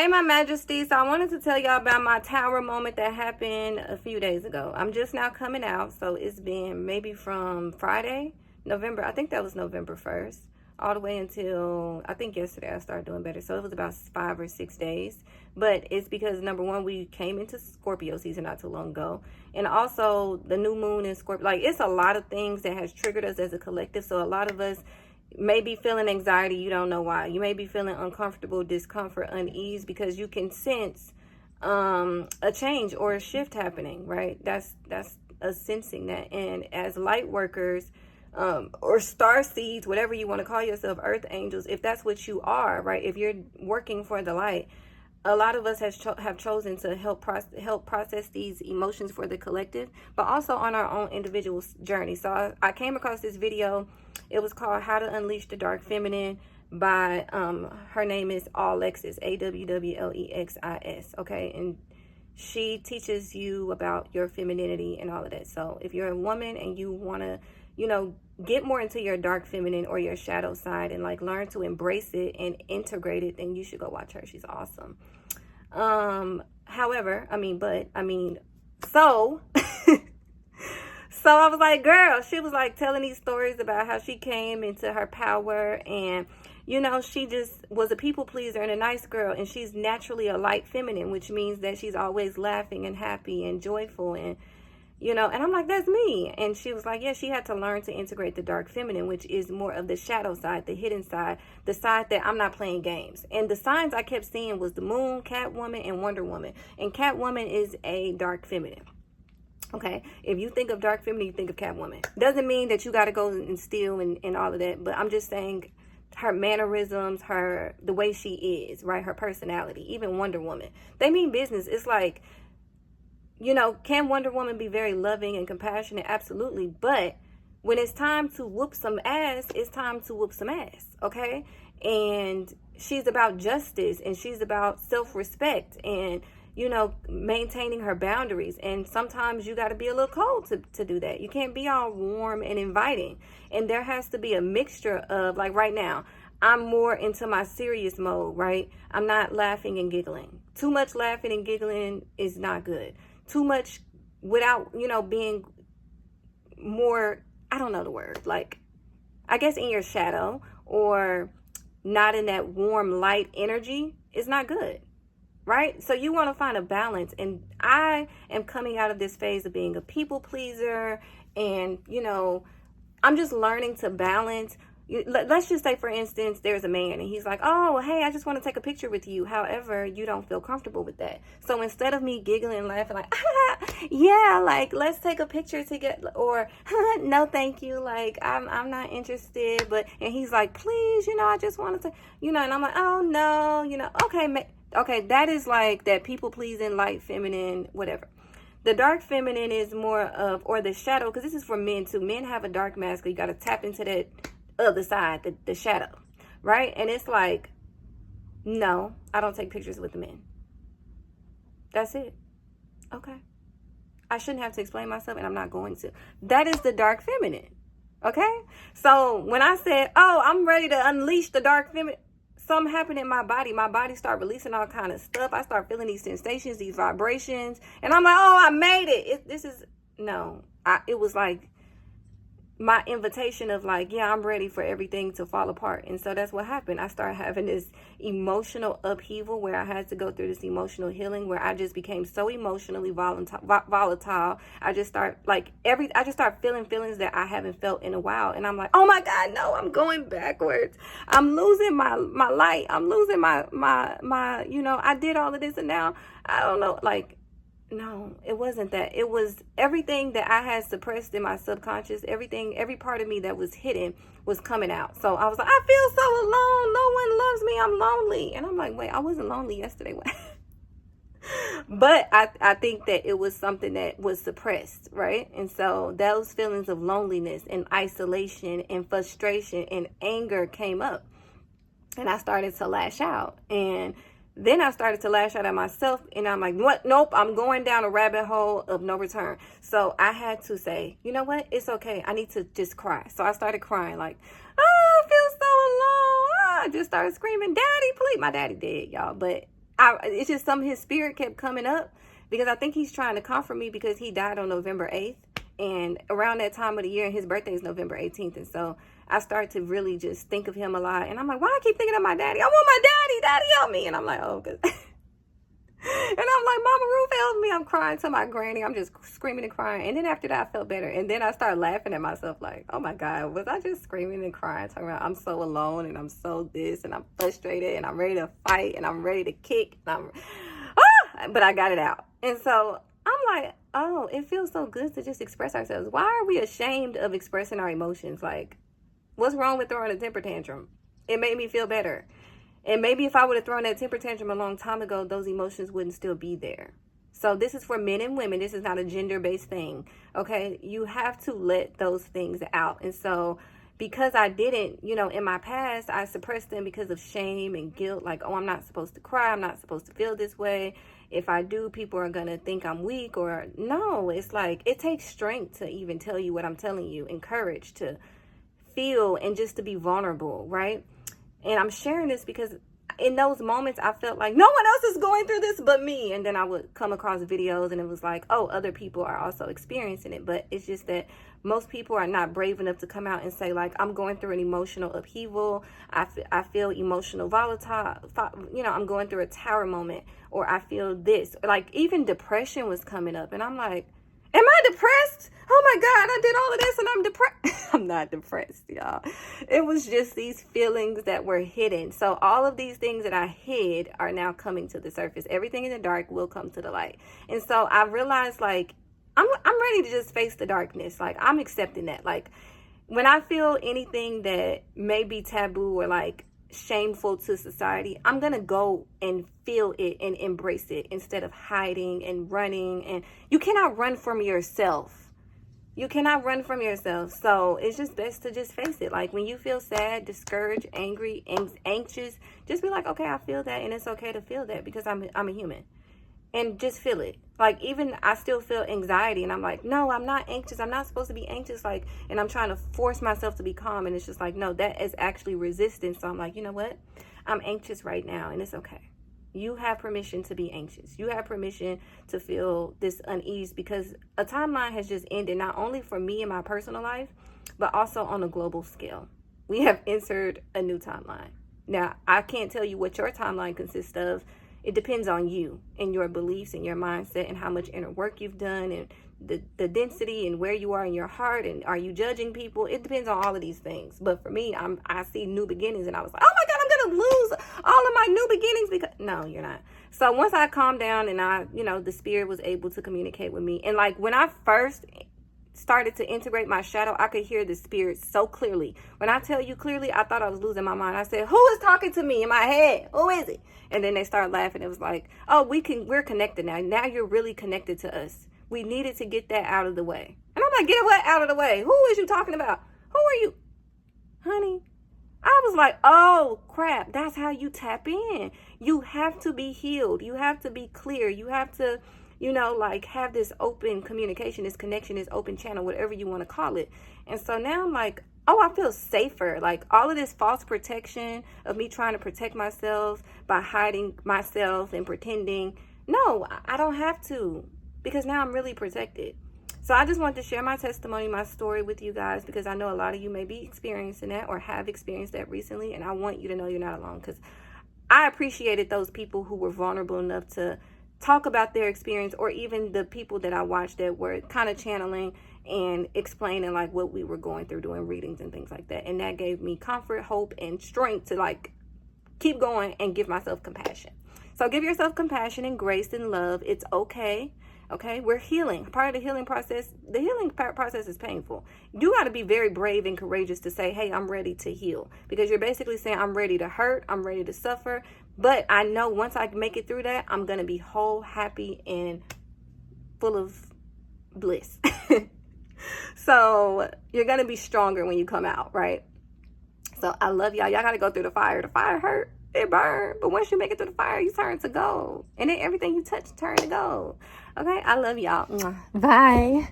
Hey, my majesty. So I wanted to tell y'all about my tower moment that happened a few days ago. I'm just now coming out, so it's been maybe from Friday, I think that was November 1st, all the way until, I think yesterday I started doing better. So it was about 5 or 6 days. But it's because, number one, we came into Scorpio season not too long ago. And also the new moon in Scorpio. Like, it's a lot of things that has triggered us as a collective. So a lot of us may be feeling anxiety, you don't know why. You may be feeling uncomfortable, discomfort, unease, because you can sense a change or a shift happening, right? That's a sensing that. And as light workers, or star seeds, whatever you want to call yourself, earth angels, if that's what you are, right? If you're working for the light, a lot of us have chosen to help process these emotions for the collective, but also on our own individual journey. So I came across this video. It was called How to Unleash the Dark Feminine by, her name is Awwlexis, Awwlexis, okay? And she teaches you about your femininity and all of that. So if you're a woman and you want to, get more into your dark feminine or your shadow side and like learn to embrace it and integrate it, then you should go watch her. She's awesome. So so I was like, girl, she was like telling these stories about how she came into her power, and she just was a people pleaser and a nice girl, and she's naturally a light feminine, which means that she's always laughing and happy and joyful, and and I'm like, that's me. And she was like, yeah, she had to learn to integrate the dark feminine, which is more of the shadow side, the hidden side, the side that I'm not playing games. And the signs I kept seeing was the moon, Catwoman, and Wonder Woman. And Catwoman is a dark feminine. Okay, if you think of dark feminine, you think of Catwoman. Doesn't mean that you got to go and steal and all of that, but I'm just saying her mannerisms, the way she is, right? Her personality, even Wonder Woman. They mean business. It's like, can Wonder Woman be very loving and compassionate? Absolutely. But when it's time to whoop some ass, it's time to whoop some ass, okay? And she's about justice, and she's about self-respect, and, maintaining her boundaries. And sometimes you got to be a little cold to do that. You can't be all warm and inviting. And there has to be a mixture of, like right now, I'm more into my serious mode, right? I'm not laughing and giggling. Too much laughing and giggling is not good. Too much without, being more, I don't know the word, like, I guess in your shadow or not in that warm, light energy is not good, right? So you want to find a balance. And I am coming out of this phase of being a people pleaser, and, I'm just learning to balance. Let's just say, for instance, there's a man and he's like, oh, hey, I just want to take a picture with you. However, you don't feel comfortable with that. So instead of me giggling and laughing like, yeah, like, let's take a picture together, or no, thank you. Like, I'm not interested. And he's like, please, I just wanted to, and I'm like, oh, no, okay, that is like that people pleasing, light, feminine, whatever. The dark feminine is more of, or the shadow, because this is for men too. Men have a dark masculine. You got to tap into that other side, the shadow, right? And it's like, no, I don't take pictures with the men. That's it. Okay. I shouldn't have to explain myself, and I'm not going to. That is the dark feminine. Okay? So when I said, oh, I'm ready to unleash the dark feminine, something happened in my body. My body started releasing all kind of stuff. I start feeling these sensations, these vibrations, and I'm like, oh, I made it. It was like my invitation of like, yeah, I'm ready for everything to fall apart. And so that's what happened. I started having this emotional upheaval where I had to go through this emotional healing, where I just became so emotionally volatile. I just start feeling feelings that I haven't felt in a while. And I'm like, oh my God, no, I'm going backwards. I'm losing my light. I'm losing my, I did all of this, and now I don't know, like, no, it wasn't that. It was everything that I had suppressed in my subconscious. Every part of me that was hidden was coming out. So I was like, I feel so alone. No one loves me. I'm lonely. And I'm like, wait, I wasn't lonely yesterday. But I think that it was something that was suppressed, right? And so those feelings of loneliness and isolation and frustration and anger came up. And I started to lash out. And then I started to lash out at myself, and I'm like, what? Nope, I'm going down a rabbit hole of no return. So I had to say, you know what? It's okay. I need to just cry. So I started crying like, oh, I feel so alone. I just started screaming, Daddy, please. My daddy dead, y'all. But it's just some of his spirit kept coming up, because I think he's trying to comfort me because he died on November 8th. And around that time of the year, and his birthday is November 18th. And so I started to really just think of him a lot. And I'm like, why I keep thinking of my daddy? I want my daddy. Daddy, help me. And I'm like, oh, because... And I'm like, Mama Ruth, help me. I'm crying to my granny. I'm just screaming and crying. And then after that, I felt better. And then I started laughing at myself like, oh my God, was I just screaming and crying, talking about I'm so alone and I'm so this and I'm frustrated and I'm ready to fight and I'm ready to kick. And but I got it out. And so I'm like, oh, it feels so good to just express ourselves. Why are we ashamed of expressing our emotions? Like, what's wrong with throwing a temper tantrum? It made me feel better. And maybe if I would have thrown that temper tantrum a long time ago, those emotions wouldn't still be there. So this is for men and women. This is not a gender-based thing, okay? You have to let those things out. And so because I didn't, in my past, I suppressed them because of shame and guilt. Like, oh, I'm not supposed to cry. I'm not supposed to feel this way. If I do, people are going to think I'm weak. Or no, it's like it takes strength to even tell you what I'm telling you, and courage to feel and just to be vulnerable, right? And I'm sharing this because in those moments, I felt like no one else is going through this but me. And then I would come across videos and it was like, oh, other people are also experiencing it. But it's just that most people are not brave enough to come out and say, like, I'm going through an emotional upheaval. I feel emotional volatile. I'm going through a tower moment, or I feel this. Like, even depression was coming up. And I'm like, am I depressed? Oh my God, I did all of this and I'm depressed. I'm not depressed, y'all. It was just these feelings that were hidden. So all of these things that I hid are now coming to the surface. Everything in the dark will come to the light. And so I realized, like, I'm ready to just face the darkness. Like, I'm accepting that. Like, when I feel anything that may be taboo or like shameful to society, I'm gonna go and feel it and embrace it instead of hiding and running. And you cannot run from yourself. You cannot run from yourself. So it's just best to just face it. Like, when you feel sad, discouraged, angry, anxious, just be like, okay, I feel that, and it's okay to feel that because I'm a human. And just feel it. Like, even I still feel anxiety, and I'm like, no, I'm not anxious. I'm not supposed to be anxious. Like, and I'm trying to force myself to be calm, and it's just like, no, that is actually resistance. So I'm like, you know what? I'm anxious right now, and it's okay. You have permission to be anxious. You have permission to feel this unease, because a timeline has just ended, not only for me in my personal life, but also on a global scale. We have entered a new timeline. Now, I can't tell you what your timeline consists of. It depends on you and your beliefs and your mindset and how much inner work you've done and the density and where you are in your heart, and are you judging people? It depends on all of these things. But for me, I see new beginnings, and I was like, oh my God, I'm going to lose all of my new beginnings because no, you're not. So once I calmed down and the spirit was able to communicate with me. And like, when I first started to integrate my shadow, I could hear the spirit so clearly. When I tell you clearly, I thought I was losing my mind. I said, who is talking to me in my head? Who is it? And then they started laughing. It was like, oh, we're connected now. Now you're really connected to us. We needed to get that out of the way. And I'm like, get what out of the way? Who is you talking about? Who are you? Honey, I was like, oh crap, that's how you tap in. You have to be healed. You have to be clear. You have to have this open communication, this connection, this open channel, whatever you want to call it. And so now I'm like, oh, I feel safer. Like, all of this false protection of me trying to protect myself by hiding myself and pretending. No, I don't have to, because now I'm really protected. So I just wanted to share my testimony, my story with you guys, because I know a lot of you may be experiencing that or have experienced that recently. And I want you to know you're not alone, because I appreciated those people who were vulnerable enough to talk about their experience, or even the people that I watched that were kind of channeling and explaining like what we were going through, doing readings and things like that. And that gave me comfort, hope, and strength to like keep going and give myself compassion. So give yourself compassion and grace and love. It's okay. Okay, we're healing. Part of the healing process is painful. You got to be very brave and courageous to say, hey, I'm ready to heal. Because you're basically saying, I'm ready to hurt. I'm ready to suffer. But I know once I make it through that, I'm going to be whole, happy, and full of bliss. So you're going to be stronger when you come out, right? So I love y'all. Y'all got to go through the fire. The fire hurt. It burned. But once you make it through the fire, you turn to gold. And then everything you touch turn to gold. Okay, I love y'all. Bye.